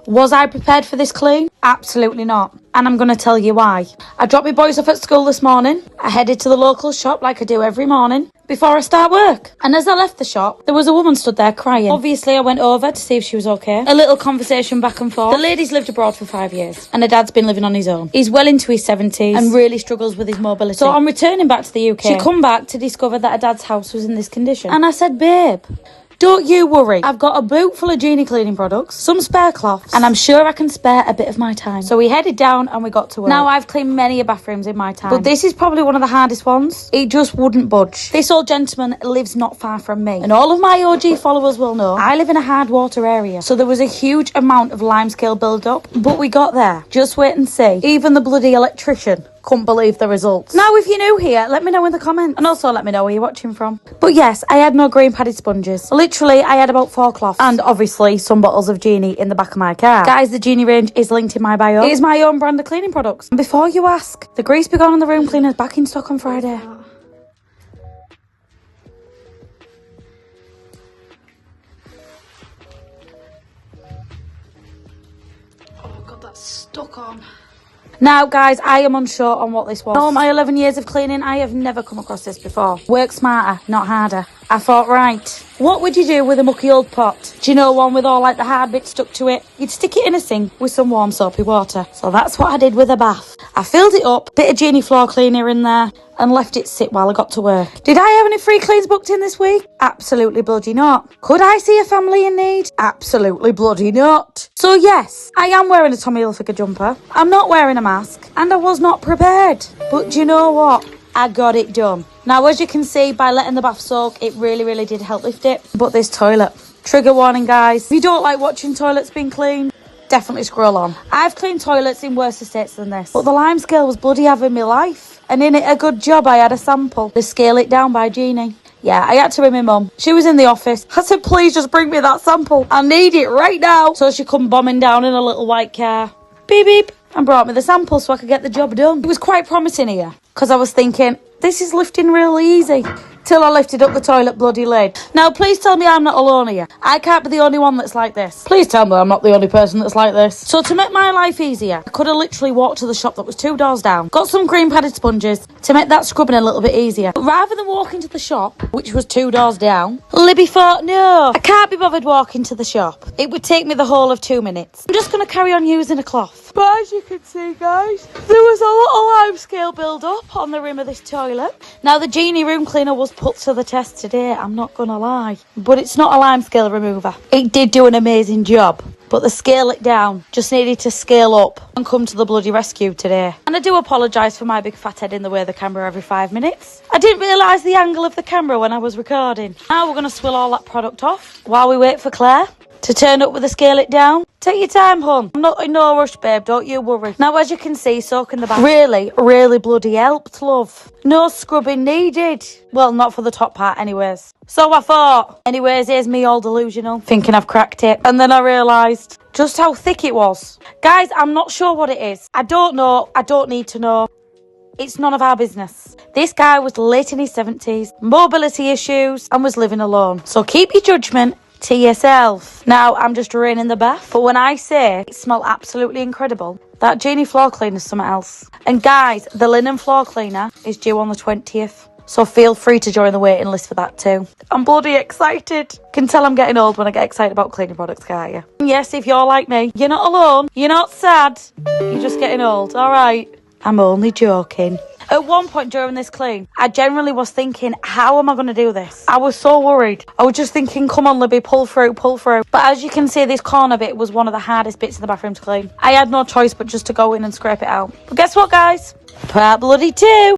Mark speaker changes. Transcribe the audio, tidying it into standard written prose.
Speaker 1: Was I prepared for this clean? Absolutely not. And I'm going to tell you why. I dropped my boys off at school this morning. I headed to the local shop like I do every morning before I start work. And as I left the shop, there was a woman stood there crying. Obviously, I went over to see if she was okay. A little conversation back and forth. The lady's lived abroad for 5 years and her dad's been living on his own. He's well into his 70s and really struggles with his mobility. So on returning back to the UK, she come back to discover that her dad's house was in this condition. And I said, babe, don't you worry. I've got a boot full of genie cleaning products, some spare cloths, and I'm sure I can spare a bit of my time. So we headed down and we got to work. Now, I've cleaned many a bathrooms in my time, but this is probably one of the hardest ones. It just wouldn't budge. This old gentleman lives not far from me, and all of my OG followers will know I live in a hard water area, so there was a huge amount of limescale build-up, but we got there. Just wait and see. Even the bloody electrician couldn't believe the results. Now, if you're new here, let me know in the comments. And also let me know where you're watching from. But yes, I had no green padded sponges. Literally, I had about 4 cloths. And obviously, some bottles of Genie in the back of my car. Guys, the Genie range is linked in my bio. It is my own brand of cleaning products. And before you ask, the grease be gone on the room cleaner's back in stock on Friday. Oh God, that's stuck on. Now, guys, I am unsure on what this was. In all my 11 years of cleaning, I have never come across this before. Work smarter, not harder. I thought, right, what would you do with a mucky old pot? Do you know, one with all like the hard bits stuck to it? You'd stick it in a sink with some warm soapy water. So that's what I did with a bath. I filled it up, bit of Genie floor cleaner in there, and left it sit while I got to work. Did I have any free cleans booked in this week? Absolutely bloody not. Could I see a family in need? Absolutely bloody not. So yes, I am wearing a Tommy Hilfiger jumper. I'm not wearing a mask, and I was not prepared. But do you know what? I got it done. Now, as you can see, by letting the bath soak, it really did help lift it. But this toilet, trigger warning, guys. If you don't like watching toilets being cleaned, definitely scroll on. I've cleaned toilets in worse estates than this, but the lime scale was bloody having me life. And in it, a good job I had a sample. The Scale It Down by Genie. Yeah, I had to ring my mum. She was in the office. I said, please just bring me that sample. I need it right now. So she come bombing down in a little white car. Beep, beep. And brought me the sample so I could get the job done. It was quite promising here, because I was thinking, this is lifting really easy. Till I lifted up the toilet bloody lid. Now, please tell me I'm not alone here. I can't be the only one that's like this. Please tell me I'm not the only person that's like this. So to make my life easier, I could have literally walked to the shop that was 2 doors down, got some green padded sponges to make that scrubbing a little bit easier. But rather than walking to the shop, which was 2 doors down, Libby thought, no, I can't be bothered walking to the shop. It would take me the whole of 2 minutes. I'm just going to carry on using a cloth. But as you can see, guys, there was a little lime scale build up on the rim of this toilet. Now, the Genie room cleaner was put to the test today, I'm not gonna lie, but it's not a lime scale remover. It did do an amazing job, but the Scale It Down just needed to scale up and come to the bloody rescue today. And I do apologise for my big fat head in the way of the camera every 5 minutes. I didn't realise the angle of the camera when I was recording. Now we're gonna swill all that product off while we wait for Claire to turn up with the Scale It Down. Take your time, hon. I'm not in no rush, babe. Don't you worry. Now, as you can see, soaking the bath really bloody helped, love. No scrubbing needed. Well, not for the top part anyways. So I thought. Anyways, here's me all delusional, thinking I've cracked it. And then I realised just how thick it was. Guys, I'm not sure what it is. I don't know. I don't need to know. It's none of our business. This guy was late in his 70s, mobility issues, and was living alone. So keep your judgment to yourself. Now, I'm just draining the bath, but when I say it smelled absolutely incredible, that Genie floor cleaner is something else. And guys, the linen floor cleaner is due on the 20th, so feel free to join the waiting list for that too. I'm bloody excited. Can tell I'm getting old when I get excited about cleaning products, can't you? And yes, if you're like me, you're not alone, you're not sad, you're just getting old, all right? I'm only joking. At one point during this clean, I generally was thinking, how am I going to do this? I was so worried. I was just thinking, come on, Libby, pull through. But as you can see, this corner bit was one of the hardest bits in the bathroom to clean. I had no choice but just to go in and scrape it out. But guess what, guys? Part bloody 2.